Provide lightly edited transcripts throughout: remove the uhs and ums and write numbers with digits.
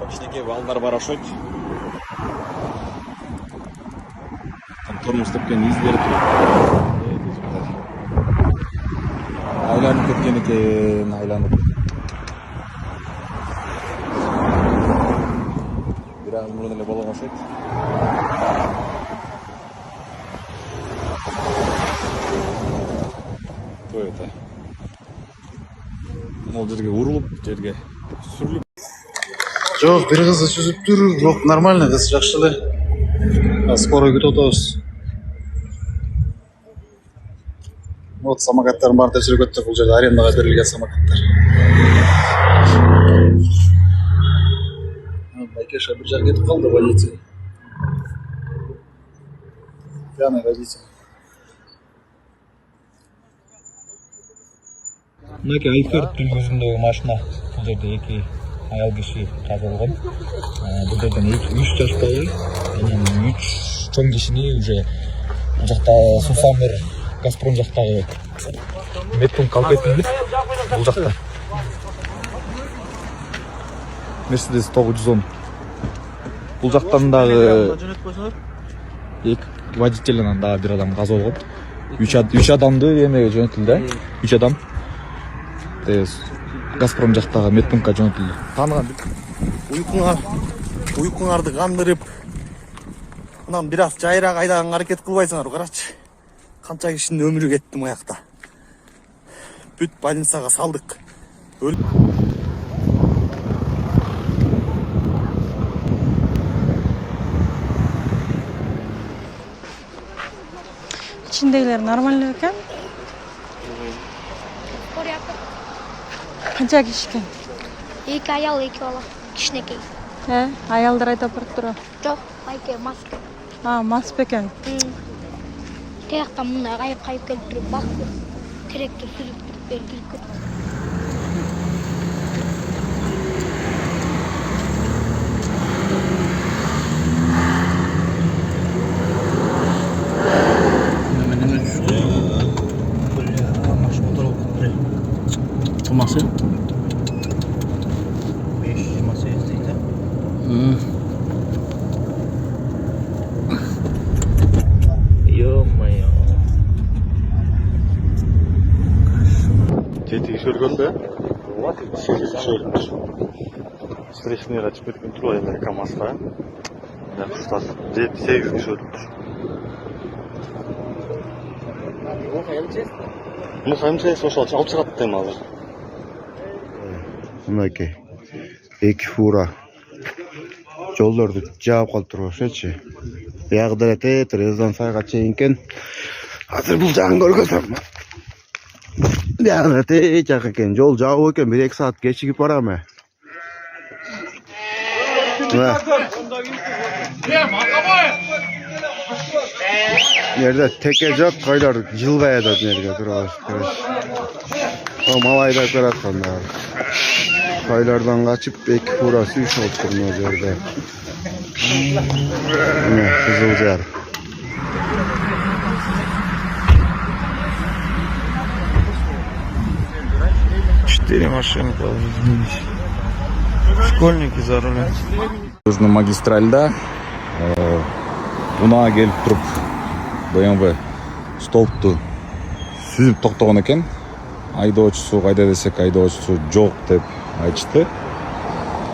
кичинекей балдар бар окшойт. Турмуш тепкен издери турат. Айланып кеткен экен, айланып. Бир аз мурун эле болгон окшойт. Toyota. Ол жерге урулуп, жерге сүрүлүп. Жоқ, бір қызы сүзіп тұр. Жоқ, нормально, қыз жақсы эле. Скорый күтіп отырбыз. Вот самокаттардың барын тексеріп өттік. Бұл жерде арендаға берілген самокаттар. Байкеша бір жақ кетіп қалды, водитель. Пьяный водитель. Мынакей Альфредтің өзіндегі машина. Бұл жерде екі аял киши қаза болгон. Бұл жерден 3 жаш бала, анан 3 чоң кишини уже бул жакта Сусамир Газпром жактагы медпунктка алып кетти. Бул жакта Mercedes 910. Бул жактан дагы эки водитель анан дагы бир адам каза болгон. 3 адамды эмеге жөнөтүлдү. 3 адам. Газпром жактагы медпунктка жөнөтүлдү. Таныған уйкуңарды кандырып, анан бир аз жайраак айдаганга аракет кылбайсыңар, карачы. Канча кишинин өмүрү кетти муякта. Бүт больницага салдык. İçindekiler normal ekan. Qancha kishi ekan? 2 ayol, 2 bola. Kichinekey. He, ayollar aytib turibdi. Yo'q, mayke maska. Ha, masp ekan. Terakdan bunday qayıp kelib turib baktı. Terakka sürüp turib belgilib ketdi. Тумасы? 528 дейді. Ё-моё. Жетиги шөлгөн бе? Сегизи шөлмүш. Встречныйга чыгып кеткен туруп эле КамАЗга. Мына куштас 7-8 киши өлүпчү. МХМЧС ошол алып чыгат дейм азыр. Мынакей эки фура жолдорду жаап калып турушучу. Биягы деле тетир Ыздан сайга чейин экен. Азыр бул жагын көргөзөм. Биягы деле жак экен. Жол жабык экен. 1-2 саат кечигип барам. Nerede teke jok koylar жылбай атат жерге турабыз. О малайда көрөткөндөр. Koylardan kaçıp эки фура сүйүш алып турмун о жерде. Мына кызыл жар. 4 машины повредились. Школьники за рулем. Южный магистральда унаа келип туруп БМВ столбту сүзүп токтогон экен. Айдоочусу кайда десек айдоочусу жок деп айтышты.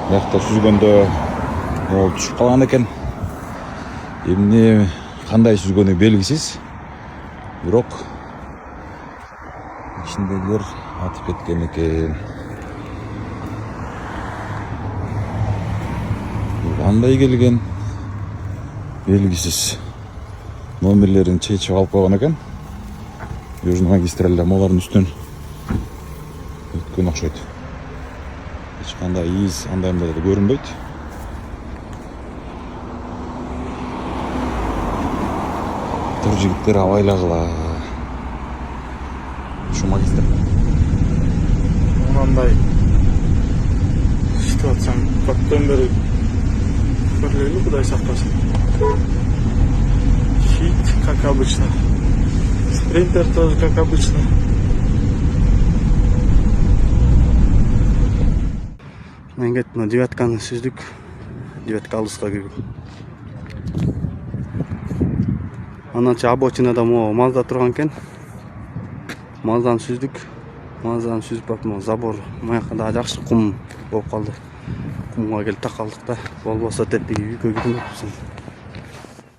Биякта сүзгөндө ол түшүп калган экен. Эмне кандай сүзгөнү белгисиз. Бирок ичиндегилер атып кеткен экен. Кандай келген белгисиз. Номерлерин чечип алып койгон экен. Южный магистральда алардын үстүнөн өткөн окшойт. Эч кандай из андайында да көрүнбөйт. Тур жигиттер абайлагыла. Şu магистраль. Мынандай иштеп атсаң, көптөн бери көрүлөлү, Кудай сактасын. Щит, как обычно. Спринтер тоже, как обычно. Мен кетіп мына девятканы сүздік. Девятка алысқа кірген. Ананча обочинада мо Мазда тұрған кен. Маздан сүздік. Маздан сүзіп бап мо забор маяққа да жақсы құм болып қалды. Құмға келіп тақалдық та. Болбоса теппеге үйге кетіп